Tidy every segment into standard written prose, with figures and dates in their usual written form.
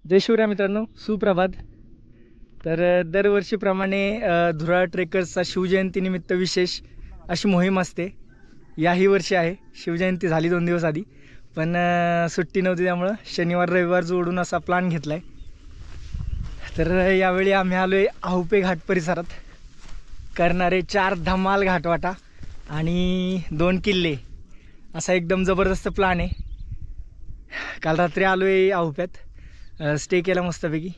जय शिवराय मित्रांनो, सुप्रभात. तर दरवर्षीप्रमाणे धुराळ ट्रेकर्सचा शिवजयंतीनिमित्त विशेष अशी मोहीम असते. याही वर्षी आहे. शिवजयंती झाली 2 दिवस आधी, पण सुट्टी नव्हती, त्यामुळं शनिवार रविवार जोडून असा प्लॅन घेतला आहे. तर यावेळी आम्ही आलो आहे आहुपे घाट परिसरात. करणारे 4 धमाल घाटवाटा आणि 2 किल्ले असा एकदम जबरदस्त प्लॅन आहे. काल रात्री आलो आहे आहुप्यात, स्टे केला मस्तपैकी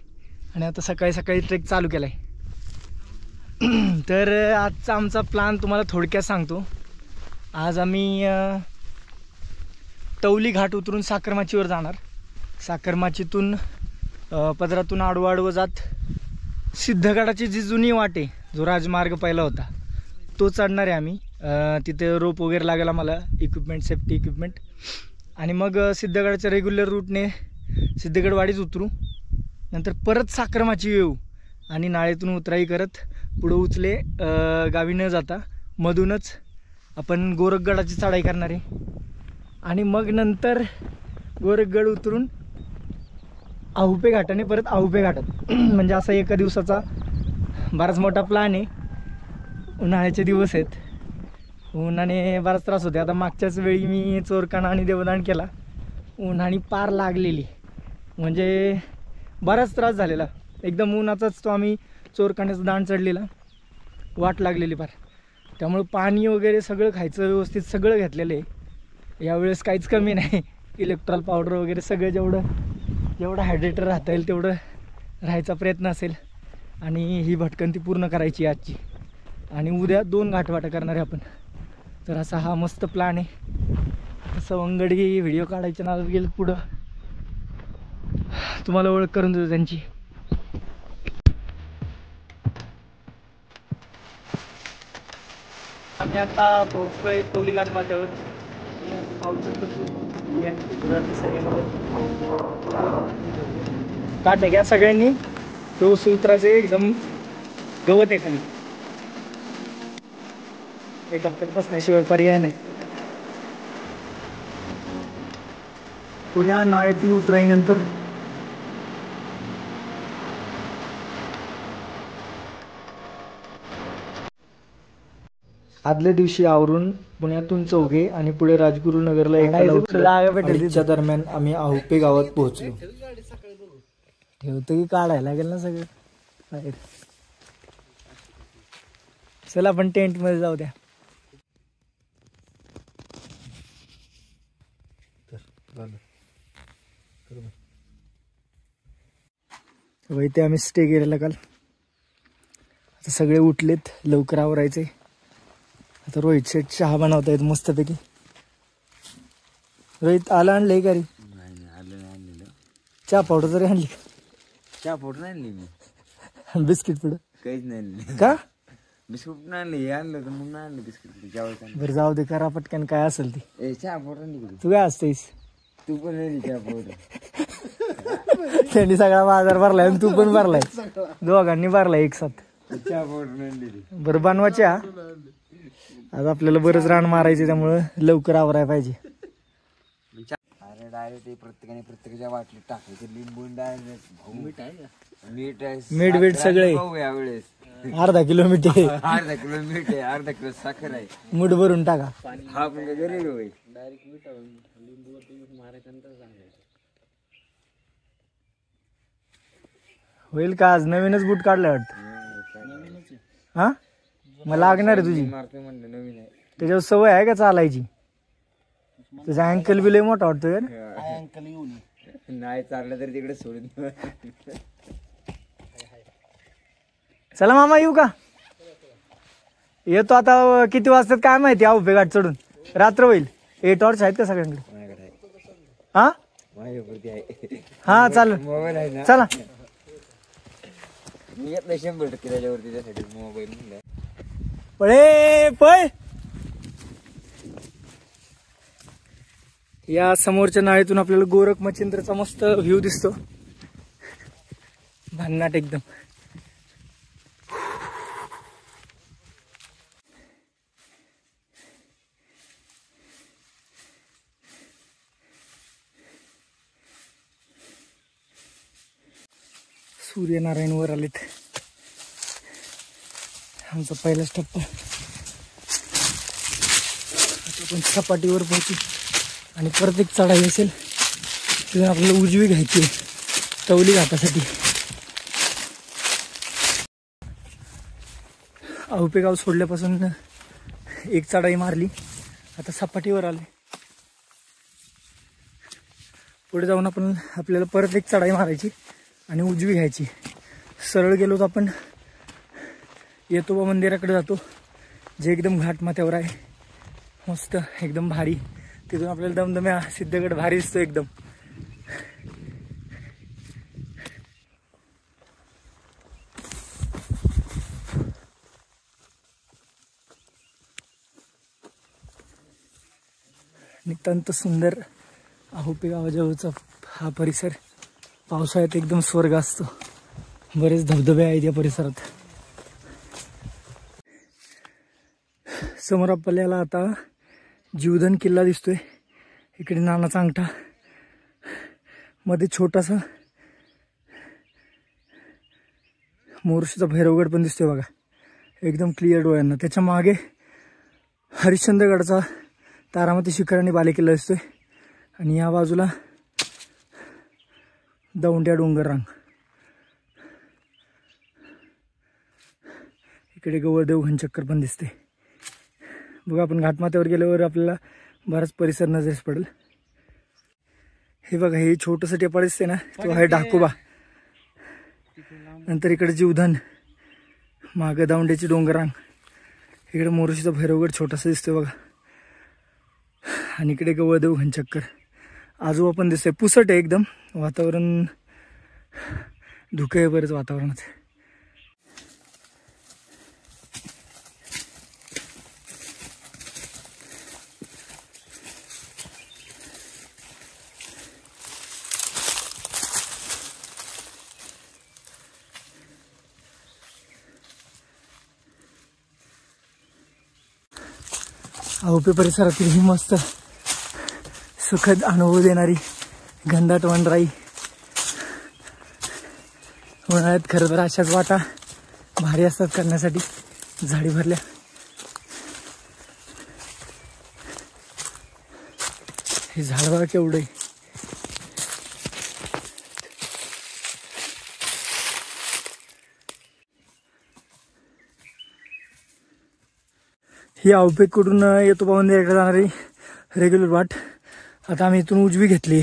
आणि आता सकाळी सकाळी ट्रेक चालू केला आहे. तर आजचा आमचा प्लॅन तुम्हाला थोडक्यात सांगतो. आज आम्ही तवली घाट उतरून साखरमाचीवर जाणार. साखरमाचीतून पदरातून आडवं जात सिद्धगडाची जी जुनी वाट आहे, जो राजमार्ग पहिला होता, तो चढणार आहे आम्ही. तिथे रोप वगैरे लागेल आम्हाला, इक्विपमेंट, सेफ्टी इक्विपमेंट. आणि मग सिद्धगडाच्या रेग्युलर रूटने सिद्धगडवाडीच उतरू. नंतर परत साखरमाची येऊ आणि नाळेतून उतराई करत पुढं उचले गावी न जाता मधूनच आपण गोरखगडाची चढाई करणार आहे. आणि मग नंतर गोरखगड उतरून आहुपे घाटाने परत आहुपे घाटात. म्हणजे असा एका दिवसाचा बराच मोठा प्लॅन आहे. उन्हाळ्याचे दिवस आहेत, उन्हाने बराच त्रास होते. आता मागच्याच वेळी मी चोरकाणा आणि देवदान केला, उन्हाने पार लागलेली, म्हणजे बराच त्रास झालेला. एकदम उन्हाचाच तो आम्ही चोरकाण्याचा दांड चढलेला, वाट लागलेली पार. त्यामुळं पाणी वगैरे सगळं खायचं व्यवस्थित सगळं घेतलेलं आहे. यावेळेस काहीच कमी नाही. इलेक्ट्रॉल पावडर वगैरे सगळं जेवढं हायड्रेटर राहता येईल तेवढं राहायचा प्रयत्न असेल. आणि ही भटकंती पूर्ण करायची आजची, आणि उद्या 2 घाटवाटा करणार आहे आपण. तर असा हा मस्त प्लॅन आहे. सवंगडी व्हिडिओ काढायच्या नादात गेलं पुढं. तुम्हाला ओळख करून देतो त्यांची. आम्ही आता पोहोचलोय तवली घाट माथ्यावर. काटे घ्या सगळ्यांनी, तो सूत्राचे एकदम गवत आहे खाली, एक हप्त्यात बसण्याशिवाय पर्याय नाही. पुण्या नाळेतून उतराईनंतर आदल्या दिवशी आवरून पुण्यातून चौघे आणि पुढे राजगुरुनगरला एका दरम्यान आम्ही आहुपे गावात पोहोचलो. ठेवतं की काढायला लागेल ना सगळं बाहेर. चला आपण टेंट मध्ये जाऊ द्या. इथे आम्ही स्टे केलेला काल. आता सगळे उठलेत, लवकर आवरायचे. आता रोहित शेठ चहा बनवतायत मस्तपैकी. रोहित आला आणलंय का रे? चहा पावडर तरी आणली? चहा पावडर नाही आणली मी. बिस्किट पुढं काहीच नाही आणली का? बिस्कुट नाही आणली, हे आणलं तर मग नाही आणलं बिस्किट. बरं जाऊ दे, करा पटकन काय असेल ते. चहा पावडर नाही. तू काय असतेस? तू पण नाही चहा पावडर. त्यांनी सगळा बाजार भरलाय आणि तू पण भरलाय, दोघांनी भरलाय एक साथ. चहा पावडर नाही आणली. बरं बनवायचे. आज आपल्याला बरंच रान मारायचे, त्यामुळं लवकर आवरायला पाहिजे. अरे डायरेक्ट प्रत्येकाच्या वाटलीत टाकायचं लिंबू, डायरेक्ट मीठ मीठ सगळे यावेळेस. अर्धा किलो मीठ आहे, अर्धा किलो मीठ आहे, अर्धा किलो साखर आहे. मूठ भरून टाका. हा म्हणजे गरीब होय. डायरेक्ट मीठ लिंबूवरती मीठ मारायचं सांगायचं. होईल का? आज नवीनच बूट काढलाय वाटतं. हा मग लागणार आहे तुझी. मारतोय म्हणलं नवीन आहे, त्याच्यावर सवय आहे का चालायची? तुझा अँकल बी लय मोठा वाटतोय. अंकल येऊन नाही चाललं तरी तिकडे सोडून. चला मामा येऊ का? येतो आता. किती वाजतात काय माहिती. आहुपे घाट चढून रात्र होईल. 8 टॉर्च आहेत का सगळ्यांकडे? हा माझ्यावरती आहे. हा चालेल, मोबाईल आहे ना. चला. मी घेतलं 100% त्याच्यावरती, त्यासाठी मोबाईल म्हणलं. पळे पळ. या समोरच्या नाळीतून आपल्याला गोरख मच्छिंद्रचा मस्त व्ह्यू दिसतो, भन्नाट एकदम. सूर्यनारायण वर आलेत. आमचा पहिलाच टप्पा. आता आपण सपाटीवर पोहोचू आणि परत एक चढाई असेल तिथून आपल्याला उजवी घ्यायची तवली घाटासाठी. आहुपे गाव सोडल्यापासून एक चढाई मारली, आता सपाटीवर आले. पुढे जाऊन आपल्याला परत एक चढाई मारायची आणि उजवी घ्यायची. सरळ गेलो तर आपण येतोबा मंदिराकडे जातो, जे एकदम घाट माथ्यावर आहे. मस्त एकदम भारी. तिथून आपल्याला दमदम्या सिद्धगड भारी दिसतो एकदम. नितांत सुंदर आहुपे गावाजवळचा हा परिसर. पावसाळ्यात एकदम स्वर्ग असतो. बरेच धबधबे आहेत या परिसरात. समोर आपल्याला आता जीवधन किल्ला दिसतोय. इकडे नानाचा अंगठा, मध्ये छोटासा मोर्शीचा भैरवगड पण दिसतोय बघा, एकदम क्लिअर डोळ्यांना. त्याच्या मागे हरिश्चंद्रगडचा तारामती शिखर आणि बालेकिल्ला दिसतोय आणि या बाजूला दौंड्या डोंगर रांग. इकडे गवळदेव घनचक्कर पण दिसते बघा. आपण घाटमाथ्यावर गेल्यावर आपल्याला बराच परिसर नजरेस पडेल. हे बघा, हे छोटंसं टेपाळ दिसते ना, तो आहे ढाकोबा. नंतर इकडे जीवधन, मागं दौंड्याची डोंगररांग, इकडे मोर्शीचा भैरवगड छोटासा दिसतोय बघा, आणि इकडे गवळदेव घनचक्कर. आजोबा पण दिसतंय. पुसट आहे एकदम वातावरण, धुकं आहे बरंच वातावरणात. आहुपे परिसरातील ही मस्त सुखद अनुभव देणारी घनदाट वनराई. उन्हाळ्यात खरं तर अशाच वाटा भारी असतात करण्यासाठी, झाडी भरल्या. हे झाड बघा केवढं आहे. ही आहुपेकडून येतोबा मंदिराकडे जाणारी रेग्युलर वाट. आता आम्ही इथून उजवी घेतली.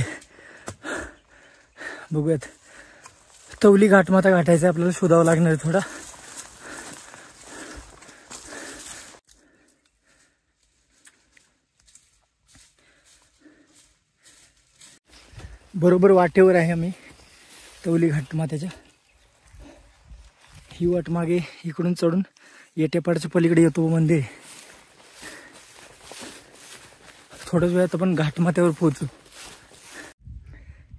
बघूयात, तवली घाटमाथा गाठायचा आपल्याला, शोधावं लागणार आहे थोडा. बरोबर वाटेवर आहे आम्ही तवली घाटमाथ्याच्या. ही वाट मागे इकडून चढून येटेपाडच्या पलीकडे येतो मंदिर. थोड्याच वेळात आपण घाटमाथ्यावर पोहोचू.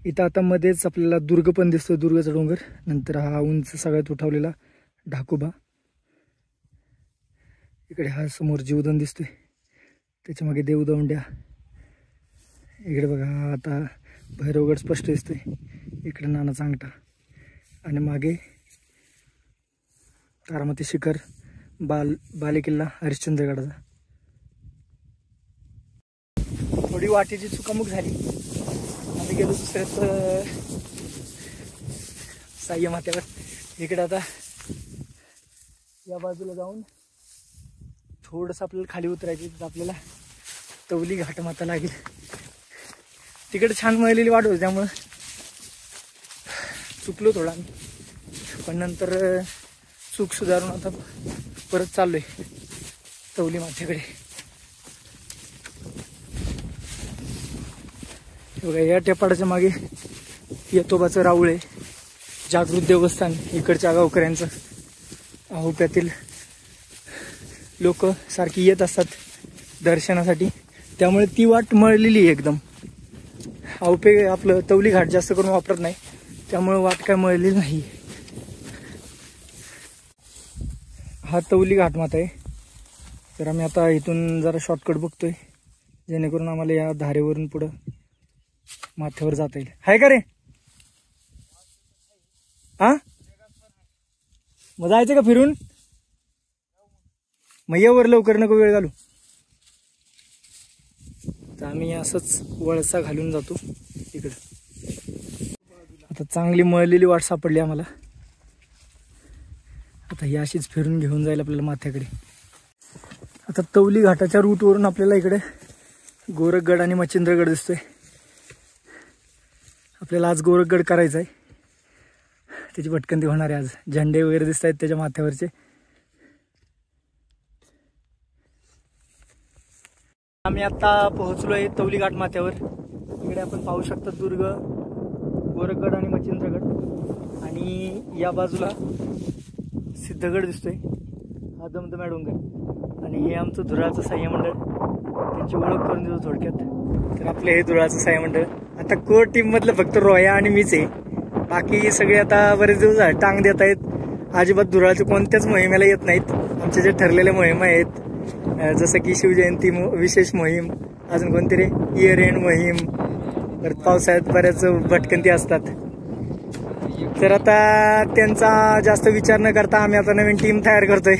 इथं आता मध्येच आपल्याला दुर्ग पण दिसतो, दुर्गाचा डोंगर. नंतर हा उंच सगळ्यात उठावलेला ढाकोबा. इकडे हा समोर जीवधन दिसतोय, त्याच्या मागे देवदौंड्या. इकडे बघा आता भैरवगड स्पष्ट दिसतोय. इकडे नानाचा अंगठा आणि मागे तारामती शिखर, बालेकिल्ला हरिश्चंद्रगडाचा. थोडी वाटेची चुकामुक झाली. आम्ही गेलो दुसऱ्याच साह्य माथ्यावर. इकडे आता या बाजूला जाऊन थोडंसं आपल्याला खाली उतरायचं. तिथं आपल्याला तवली घाटमाथा लागेल. तिकडे छान मळलेली वाट होती, त्यामुळं चुकलो थोडा आम्ही, पण नंतर चूक सुधारून आता परत चाललोय तवली माथ्याकडे. बघा, या टेपाडाच्या मागे येतोबाचं राऊळ आहे, जागृत देवस्थान इकडच्या गावकऱ्यांचं. आहुप्यातील लोक सारखी येत असतात दर्शनासाठी, त्यामुळे ती वाट मळलेली आहे एकदम. आहुपे आपलं तवली घाट जास्त करून वापरत नाही, त्यामुळे वाट काय मळलेली नाही. हा तवली घाटमाथा आहे. तर आम्ही आता इथून जरा शॉर्टकट बघतोय, जेणेकरून आम्हाला या धारेवरून पुढं माथ्यावर जाता येईल. आहे का रे? हा मग जायचं का फिरून? मग ये वर लवकर, नको वेळ घालू. तर आम्ही असंच वळसा घालून जातो इकडं. आता चांगली मळलेली वाट सापडली आम्हाला. आता ही अशीच फिरून घेऊन जाईल आपल्याला माथ्याकडे. आता तवली घाटाच्या रूटवरून आपल्याला इकडे गोरखगड आणि मच्छिंद्रगड दिसतोय. आपल्याला आज गोरखगड करायचा आहे. त्याची भटकंती होणार आहे आज. झेंडे वगैरे दिसत आहेत त्याच्या माथ्यावरचे. आम्ही आता पोहोचलोय तवली घाट माथ्यावर. इकडे आपण पाहू शकता दुर्ग, गोरखगड आणि मच्छिंद्रगड. आणि या बाजूला सिद्धगड दिसतोय, हा दमदम्या डोंगर. आणि हे आमचं धुळाचं सहाय्य मंडळ, त्याची ओळख करून देतो थोडक्यात. तर आपलं हे धुळाचं सहाय्य मंडळ. आता कोर टीम मधलं फक्त रोया आणि मीच आहे. बाकी सगळे आता बरेच दिवस टांग देत आहेत. अजिबात धुळाच्या कोणत्याच मोहिमेला येत नाहीत. आमचे जे ठरलेल्या मोहिमा आहेत, जसं की शिवजयंती विशेष मोहीम, अजून कोणतरी इयर एंड मोहीम, परत पावसाळ्यात बऱ्याच भटकंती असतात. तर आता त्यांचा जास्त विचार न करता आम्ही आता नवीन टीम तयार करतोय.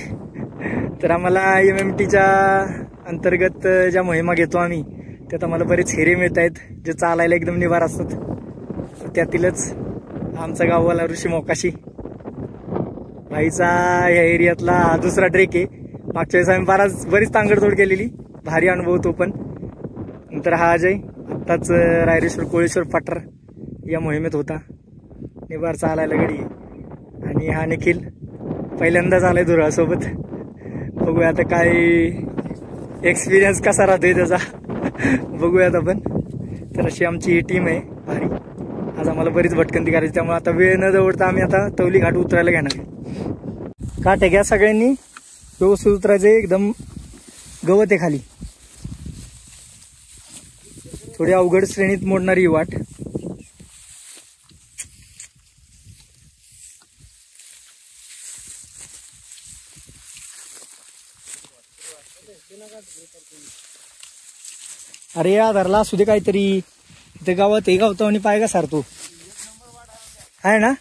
तर आम्हाला MMTच्या अंतर्गत ज्या मोहिमा घेतो आम्ही, त्यात आम्हाला बरेच हिरे मिळत आहेत, जे चालायला एकदम निवार असतात. त्यातीलच आमचा गाववाला ऋषी मोकाशी भाईचा या एरियातला हा दुसरा ट्रेक आहे. मागच्या वेळेस आम्ही बरीच तांगडतोड केलेली, भारी अनुभव तो पण. नंतर हा अजय आत्ताच रायरेश्वर कोळेश्वर पाटर या मोहिमेत होता, निवार चालायला गडी. आणि हा निखिल पहिल्यांदाच आलाय धुळासोबत. बघूया आता काय एक्सपिरियन्स कसा राहतोय त्याचा, बघूयात आपण. तर अशी आमची ही टीम आहे भारी. आज आम्हाला बरीच भटकंती करायची, त्यामुळे आता वेळ न दवडता आम्ही आता तवली घाट उतरायला घेणार आहे. काठ आहे घ्या सगळ्यांनी, व्यवस्थित उतरायचे. एकदम गवत आहे खाली, थोडी अवघड श्रेणीत मोडणारी ही वाट. अरे या धरला असू दे काहीतरी. इथे गावात हे गावतो आणि पाय का सारतो आहे ना.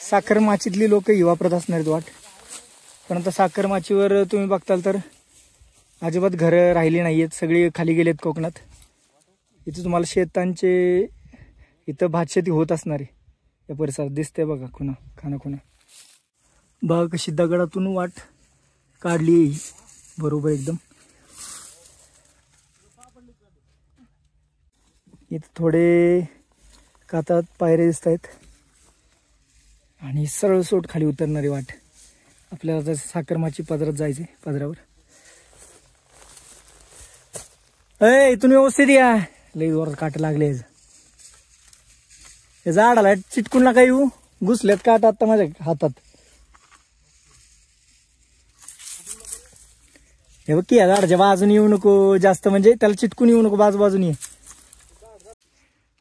साखर माचीतली लोक ही वापरत असणार आहेत वाट. पण आता साखर माचीवर तुम्ही बघताल तर अजिबात घरं राहिली नाहीयेत, सगळी खाली गेलेत कोकणात. इथे तुम्हाला शेतांचे, इथं भातशेती होत असणार आहे या परिसरात. दिसतंय बघा खुणा खाना. बघा कशी दगडातून वाट काढली बरोबर एकदम. इथे थोडे कातात पायरे दिसत आहेत आणि सरळ सोट खाली उतरणारी वाट. आपल्याला आता साखरमाची पदरात जायचे, पदरावर. इथून व्यवस्थित या, लई जोरात काट लागले. झाडाला चिटकून नका येऊ, घुसल्यात काट आता माझ्या हातात. हे बघ की या झाडाच्या बाजूने येऊ नको जास्त, म्हणजे त्याला चिटकून येऊ नको, बाजूबाजूनी.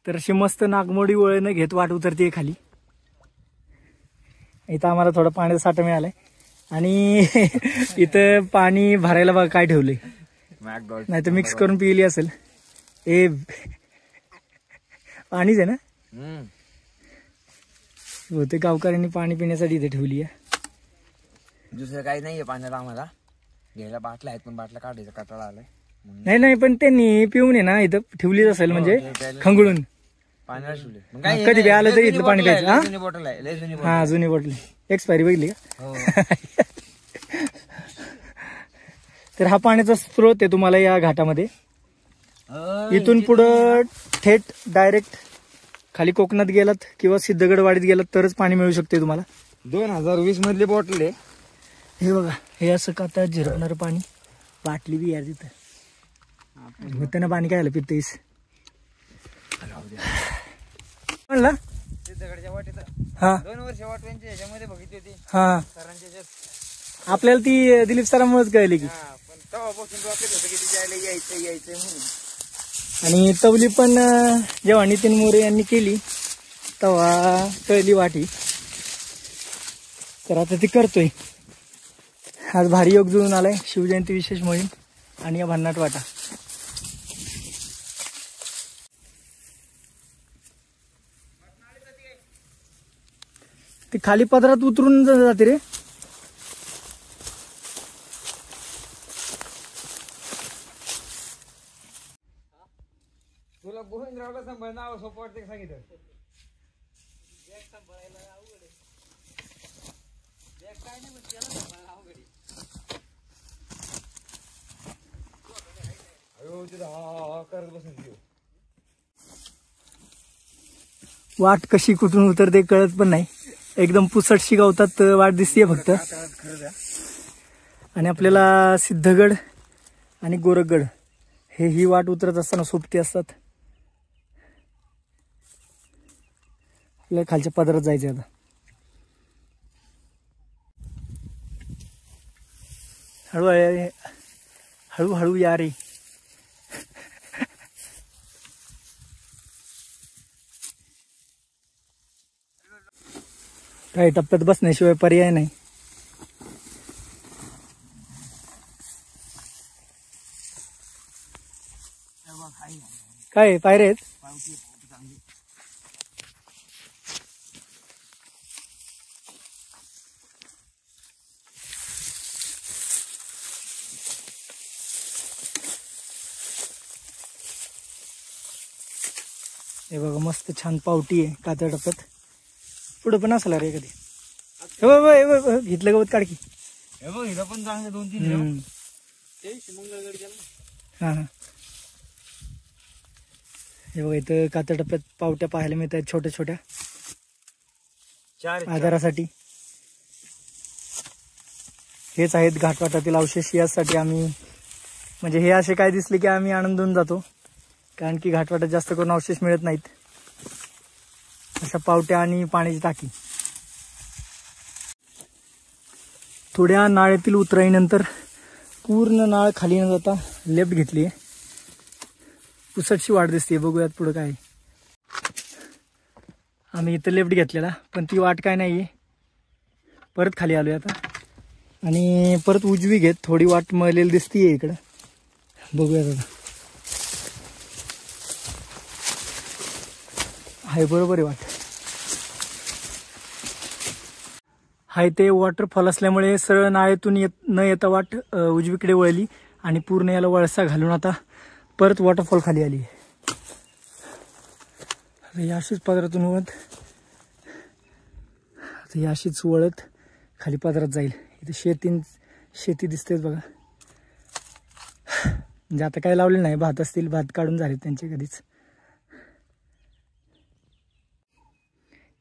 तर अशी मस्त नागमोडी वळण घेत वाट उतरते खाली. इथं आम्हाला थोडा पाण्याचा साठा मिळालाय. आणि इथं पाणी भरायला बघा काय ठेवलंय, नाही तर मिक्स करून पिली असेल. ए पाणीच आहे ना, होते गावकऱ्यांनी पाणी पिण्यासाठी इथे ठेवली आहे. दुसरं काही नाहीये पाण्याला आम्हाला. घ्यायला बाटल्या आहेत, पण बाटल्या काढायचा कटाळा आलाय. नाही पण त्यांनी पिऊन आहे ना इथं ठेवलीच असेल, म्हणजे खंगळून. कधी बी आलं तरी इथलं पाणी प्यायचं. हा जुनी बॉटल, एक्सपायरी बघितली का. तर हा पाण्याचा स्रोत आहे तुम्हाला या घाटामध्ये. इथून पुढं थेट डायरेक्ट खाली कोकणात गेलात किंवा सिद्धगड वाडीत गेलात तरच पाणी मिळू शकते तुम्हाला. 2020 मधली बॉटल आहे. हे बघा, हे असं का झिरपणार पाणी. बाटली बी यार तिथं होतं ना पाणी. काय झालं पितेस म्हणला. हा 2 वर्ष वाटवांची ह्याच्यामध्ये बघितली होती. हा सरांच्या आपल्याला ती दिलीप सरांमुळेच कळली की. पण तेव्हापासून वाटत होतं की तिच्या आईला यायचंय म्हणून. आणि तवली पण जेव्हा नितीन मोरे यांनी केली तेव्हा कळली वाटी. तर आता ती करतोय. आज भारी योग जुळून आलाय, शिवजयंती विशेष मोहीम आणि या भन्नाट वाटा. ती खाली पदरात उतरून जाते रे. तुला गोविंदरावला सांभाळ नाव सोपं वाटतं का सांगितलं. करत बसून घेऊ. वाट कशी कुठून उतरते कळत पण नाही. एकदम पुसटशी गवतात वाट दिसते फक्त. आणि आपल्याला सिद्धगड आणि गोरखगड ही वाट उतरत असताना सोबती असतात. आपल्याला खालच्या पदरात जायचं आता. हळूहळू या रे. काही टप्प्यात बसण्याशिवाय पर्याय नाही. काय पायरे आहेत. हे बघा मस्त छान पावटी आहे कातळ टप्प्यात. पुढे पण असला रे कधी. घेतलं गवत काढकी. हे बघ इथं पण चांगले 2-3 हा हा. हे बघा इथं कातळ टप्प्यात पावट्या पाहायला मिळतात छोट्या छोट्या 4 आधारासाठी. हेच आहेत घाटवाटातील अवशेष. यासाठी आम्ही म्हणजे हे असे काय दिसले की आम्ही आनंद होऊन जातो. कारण की घाटवाटात जास्त करून अवशेष मिळत नाहीत. अशा पावट्या आणि पाण्याची टाकी. थोड्या नाळ्यातील उतराईनंतर पूर्ण नाळ खाली न जाता लेफ्ट घेतली आहे. पुसटशी वाट दिसते. बघूयात पुढं काय. आम्ही इथं लेफ्ट घेतलेला पण ती वाट काय नाही आहे. परत खाली आलोय आता आणि परत उजवी घेत थोडी वाट मळलेली दिसतीये इकडं. बघूयात आता. हाय बरोबर आहे वाट. हाय ते वॉटरफॉल असल्यामुळे सरळ नाळेतून न येता वाट उजवीकडे वळली आणि पूर्ण याला वळसा घालून आता परत वॉटरफॉल खाली आली. अशीच पदरातून वळत अशीच वळत खाली पदरात जाईल. इथे शेती दिसतेच बघा. म्हणजे आता काय लावले नाही. भात असतील. भात काढून झाले त्यांचे कधीच.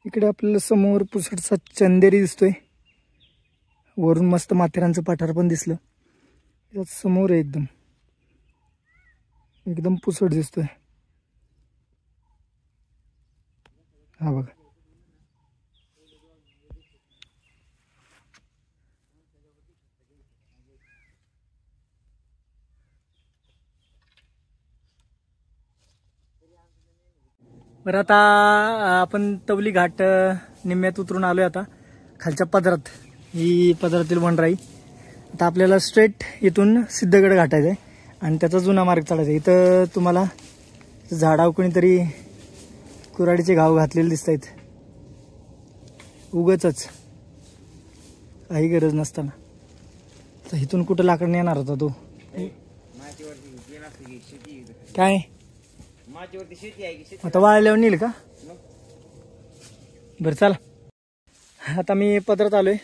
इकडे आपल्याला समोर पुसटचा चंदेरी दिसतोय. वरून मस्त माथेरानचं पठार पण दिसलं. यात समोर आहे एकदम पुसट दिसतोय. हा बघा. बरं आता आपण तवली घाट निम्म्यात उतरून आलोय. आता खालच्या पदरात ही पदरातील वनराई. आता आपल्याला स्ट्रेट इथून सिद्धगड घाटायचं आहे आणि त्याचा जुना मार्ग चढायचा आहे. इथं तुम्हाला झाडावर कोणीतरी कुऱ्हाडीचे घाव घातलेले दिसत आहेत. उगाचच काही गरज नसताना. तर इथून कुठं लाकड येणार होता तो. काय आता वाळल्यावर नेईल का. बरं चला. आता मी पदरात आलोय.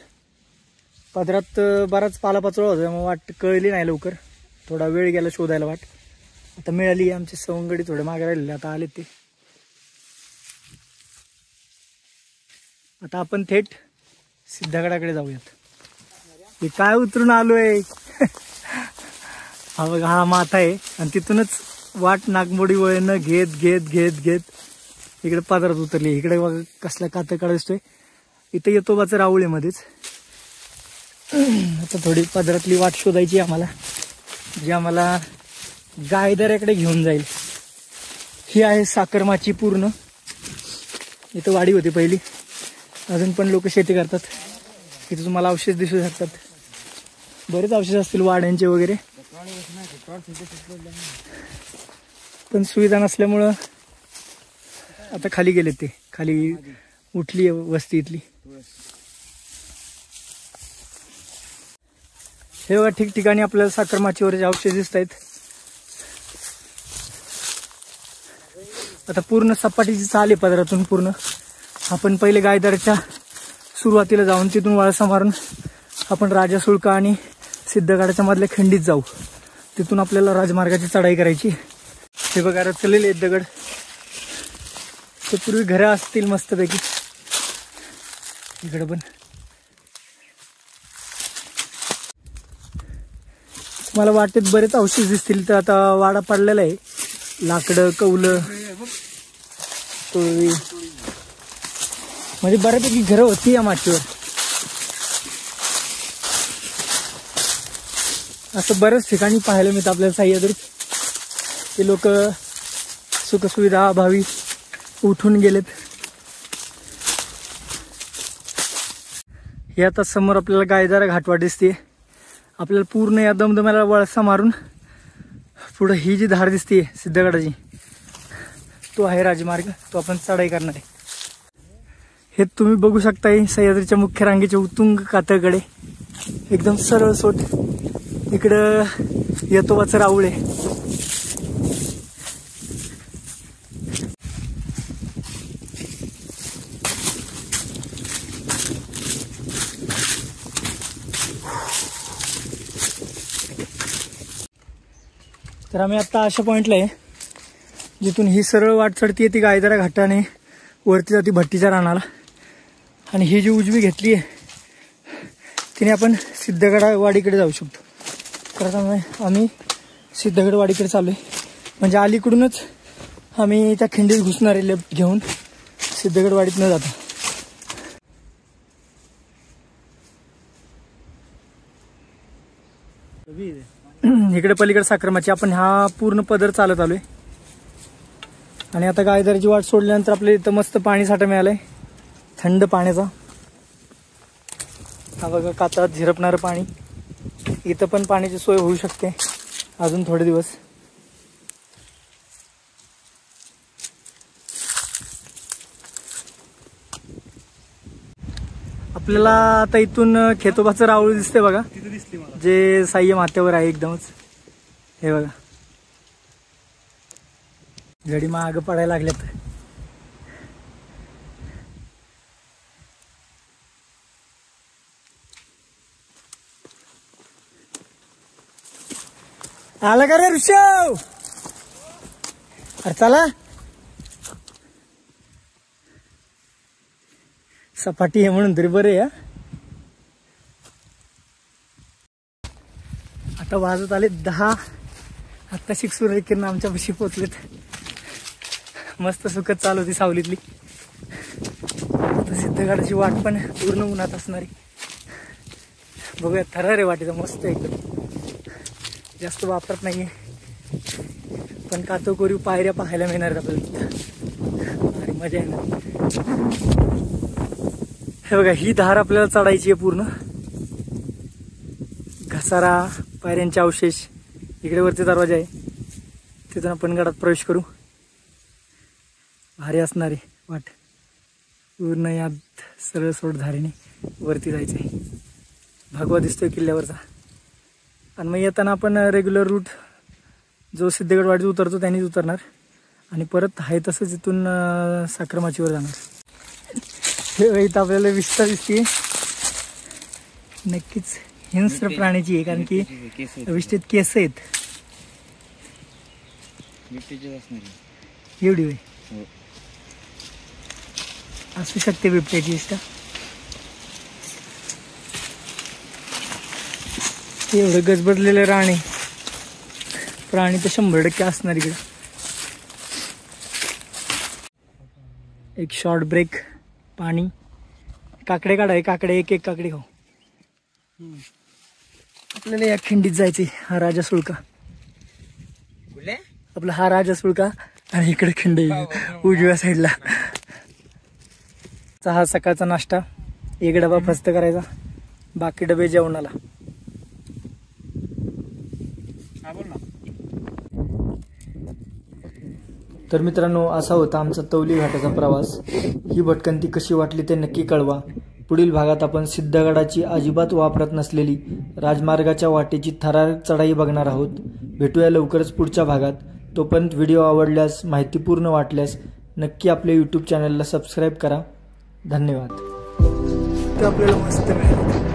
पदरात बराच पालापाचोळा होता मग वाट कळली नाही लवकर. थोडा वेळ गेला शोधायला वाट. आता मिळाली. आमचे सवंगडी थोडे मागे राहिलेले आता आले ते. आता आपण थेट सिद्धगडाकडे जाऊयात. हे काय उतरून आलोय. हा बघा हा माथा आहे आणि तिथूनच वाट नागमोडी वळण घेत घेत घेत घेत इकडे पदरात उतरली. इकडे बघा कसला कातळकडा दिसतोय. इथं येतोबाचं राऊळ आहे मध्येच. आता थोडी पदरातली वाट शोधायची आम्हाला जी आम्हाला गायदऱ्याकडे घेऊन जाईल. ही आहे साकरमाची पूर्ण. इथं वाडी होती पहिली. अजून पण लोक शेती करतात. इथे तुम्हाला अवशेष दिसू शकतात. बरेच अवशेष असतील वाड्यांचे वगैरे. पण सुविधा नसल्यामुळं आता खाली गेले ते. खाली उठली वस्ती इथली. हे बघा ठिकठिकाणी आपल्याला साखर माचीवरचे अवशेष दिसत आहेत. आता पूर्ण सपाटीची चाल आहे पदरातून पूर्ण. आपण पहिले गायदरच्या सुरुवातीला जाऊन तिथून वळसा मारून आपण राजा सुळका आणि सिद्धगडाच्या मधल्या खंडीत जाऊ. तिथून आपल्याला राजमार्गाची चढाई करायची. हे बघा रचलेले आहेत दगड. ते पूर्वी घरं असतील मस्तपैकी. इकडे पण मला वाटत बरेच अवशेष दिसतील. तर आता वाडा पडलेला आहे. लाकडं कौलं तोळी म्हणजे बऱ्यापैकी घरं होती या मातीवर. असं बऱ्याच ठिकाणी पाहायला मिळतं आपल्याला सह्याद्रीत. ते लोक सुखसुविधा अभावी उठून गेलेत. हे आता समोर आपल्याला गायदारा घाटवाट दिसते. आपल्याला पूर्ण या दमदम्याला वळसा मारून पुढे ही जी धार दिसते सिद्धगडाची तो आहे राजमार्ग. तो आपण चढाई करणार आहे. हे तुम्ही बघू शकताय सह्याद्रीच्या मुख्य रांगेचे उत्तुंग कातळकडे एकदम सरळ सोट. इकडं येतोबाचं राऊळ आहे. तर आम्ही आता अशा पॉइंटला आहे जिथून ही सरळ वाट चढती ती गायदरा घाटाने वरती जाती भट्टीच्या रानाला. आणि ही जी उजवी घेतली आहे तिने आपण सिद्धगडवाडीकडे जाऊ शकतो. तर आता आम्ही सिद्धगडवाडीकडे चालू आहे. म्हणजे अलीकडूनच आम्ही त्या खिंडीत घुसणार आहे लेफ्ट घेऊन सिद्धगडवाडीत न जाता. इकडे पलीकडे साखरमाची आपण हा पूर्ण पदर चालत आलोय. आणि आता गायदराची वाट सोडल्यानंतर आपल्याला इथं मस्त पाणी साठा मिळालाय थंड पाण्याचा. हा बघा कातळात झिरपणारं पाणी. इथं पण पाण्याची सोय होऊ शकते अजून थोडे दिवस. आपल्याला आता इथून खेतोबाचं राऊळ दिसते बघा जे साह्य माथ्यावर आहे एकदमच. हे बघा गडी माग पडायला लागल्यात. आला का रे ऋषव? अरे चला. सपाटी आहे म्हणून तरी बरे. आता वाजत आले 10. आता सूर्य किरण आमच्यापाशी पोचलेत. मस्त सुखद चालू होती सावलीतली. आता सिद्धगडाची वाट पण पूर्ण उन्हात असणारी. बघूया थरार आहे वाटेचा मस्त एकदम. जास्त वापरत नाहीये पण कातकोरीव पायऱ्या पाहायला मिळणार आपल्याला. अरे मजा येणार. हे बघा ही धार आपल्याला चढायची आहे पूर्ण. घसारा पायऱ्यांचे अवशेष. इकडे वरती दरवाजा आहे तिथून आपण गडात प्रवेश करू. भारी असणारे वाट. पूर्ण यात सरळ सोड धारेने वरती जायचं आहे. भगवा दिसतोय किल्ल्यावरचा. आणि मग येताना आपण रेग्युलर रूट जो सिद्धगडवाडीत उतरतो त्यांनीच उतरणार आणि परत आहे तसंच इथून साखरमाचीवर जाणार. हे इथं आपल्याला विष्ठा दिसते. नक्कीच हिंस्र प्राण्याची आहे कारण की विष्ठेत केस आहेत. एवढी होय असू शकते बिबट्याची विष्ठा. एवढं गजबजलेलं राणे प्राणी तर 100% असणार इकडे. एक शॉर्ट ब्रेक. पाणी काकडे काढाय. काकडे एक एक काकडे खाऊ. आपल्याला या खिंडीत जायचे. हा राजा सुळका आपला. हा राजा सुळका आणि इकडे खिंडी उजव्या साईडला. हा सकाळचा नाश्ता. एक डबा फस्त करायचा बाकी डबे जेवणाला. तर मित्रांनो असा होता आमचा तौली घाटाचा प्रवास. ही भटकंती कशी वाटली ते नक्की कळवा. पुढील भागात आपण सिद्धगडाची अजिबात वापरत नसलेली राजमार्गाच्या वाटेची थरारक चढाई बघणार आहोत. भेटूया लवकरच पुढच्या भागात. तोपर्यंत व्हिडिओ आवडल्यास, माहितीपूर्ण वाटल्यास नक्की आपल्या यूट्यूब चॅनलला सबस्क्राईब करा. धन्यवाद. ते आपल्याला मस्त मिळालं.